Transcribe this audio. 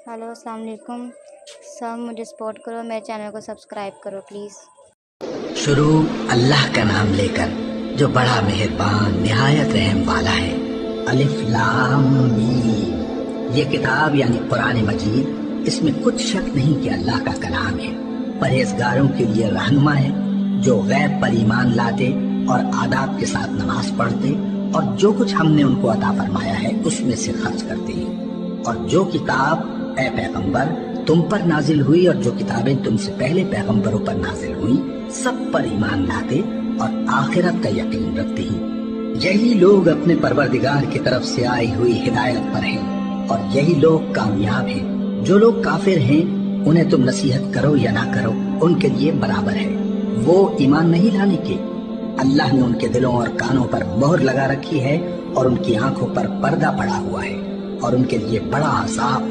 Hello अस्सलाम वालेकुम। सब मुझे सपोर्ट करो, मेरे चैनल को सब्सक्राइब करो प्लीज़। शुरू अल्लाह का नाम लेकर जो बड़ा मेहरबान निहायत रहम वाला है। अलिफ लाम मीम। ये किताब यानी कुरान मजीद, इसमें कुछ शक नहीं कि अल्लाह का कलाम है। परहेजगारों के लिए रहनुमा है, जो गैब पर ईमान लाते और आदाब के साथ नमाज पढ़ते और जो कुछ हमने उनको अता फरमाया है उसमें से खर्च करते हैं। और जो किताब ऐ पैगंबर तुम पर नाजिल हुई और जो किताबें तुमसे पहले पैगंबरों पर नाजिल हुई, सब पर ईमान लाते और आखिरत का यकीन रखते हैं। यही लोग अपने परवरदिगार की तरफ से आई हुई हिदायत पर हैं और यही लोग कामयाब हैं। जो लोग काफिर हैं उन्हें तुम नसीहत करो या ना करो, उनके लिए बराबर है। वो ईमान नहीं लाने के। अल्लाह ने उनके दिलों और कानों पर मोहर लगा रखी है और उनकी आंखों पर पर्दा पड़ा हुआ है और उनके लिए बड़ा अज़ाब